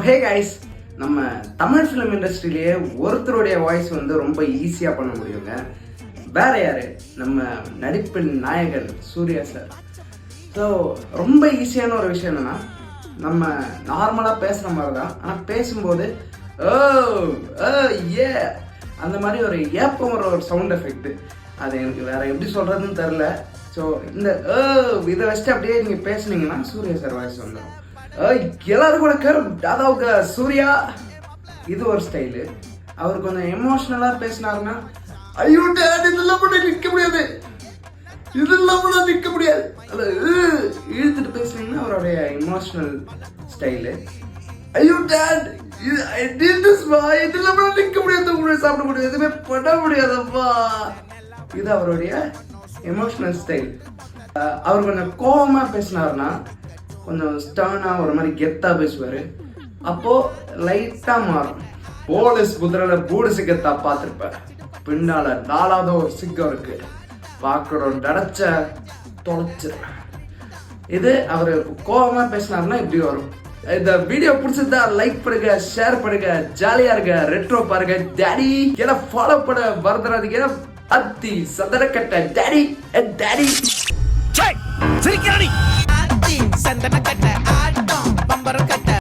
Hey guys, நம்ம Tamil film இண்டஸ்ட்ரியிலேயே ஒருத்தருடைய voice வந்து ரொம்ப ஈஸியாக பண்ண முடியுங்க. வேற யாரு? நம்ம நடிப்பின் நாயகன் சூர்யா சார். ஸோ ரொம்ப ஈஸியான ஒரு விஷயம் என்னன்னா, நம்ம நார்மலாக பேசுகிற மாதிரி தான், ஆனால் பேசும்போது ஏ அந்த மாதிரி ஒரு ஏப்பம் ஒரு சவுண்ட் எஃபெக்ட். அது எனக்கு வேற எப்படி சொல்கிறதுன்னு தெரில. ஸோ இந்த இதை வச்சுட்டு அப்படியே நீங்கள் பேசுனீங்கன்னா சூர்யா சார் வாய்ஸ் வந்துடும். எல்லாரும் கூட அதாவது சூர்யா இது ஒரு ஸ்டைலு. அவர் கொஞ்சம் எமோஷ்னலாக பேசினாருன்னா, ஐயோ டேட் இதெல்லாம் கூட நிற்க முடியாது, இதெல்லாம் கூட நிற்க முடியாது, அது இழுத்துட்டு பேசுனீங்கன்னா அவருடைய எமோஷ்னல் ஸ்டைலு. ஐயோ டேட் இதெல்லாம் கூட நிற்க முடியாது, கூட சாப்பிட முடியாது, எதுவுமே பண்ண முடியாதப்பா, இது அவருடைய எமோஷ்னல் ஸ்டைல். அவர் கொஞ்சம் கோபமாக பேசினாருன்னா கொஞ்சம் ஸ்டர்னாக ஒரு மாதிரி கெத்தாக பேசுவார். அப்போது லைட்டாக மாறும். போலீஸ் குதிரையில் பூடு சிக்கத்தா பார்த்துருப்பேன், பின்னால் நாலாவது ஒரு சிக்கம் இருக்கு, பார்க்கணும் நினச்ச தொலைச்சிருவேன். இது அவர் கோபமாக பேசினாருன்னா இப்படி வரும். இந்த வீடியோ பிடிச்சிருந்தா லைக் பண்ணுங்க, ஷேர் பண்ணுங்க, ஜாலியாக இருங்க, ரெட்ரோ பாருங்க, டேடி எல்லாம் ஃபாலோ பண்ண மறந்துடாதீங்க. அத்தி சந்தனக்கட்டை டேடி அண்ட் டேடி சந்தன கட்ட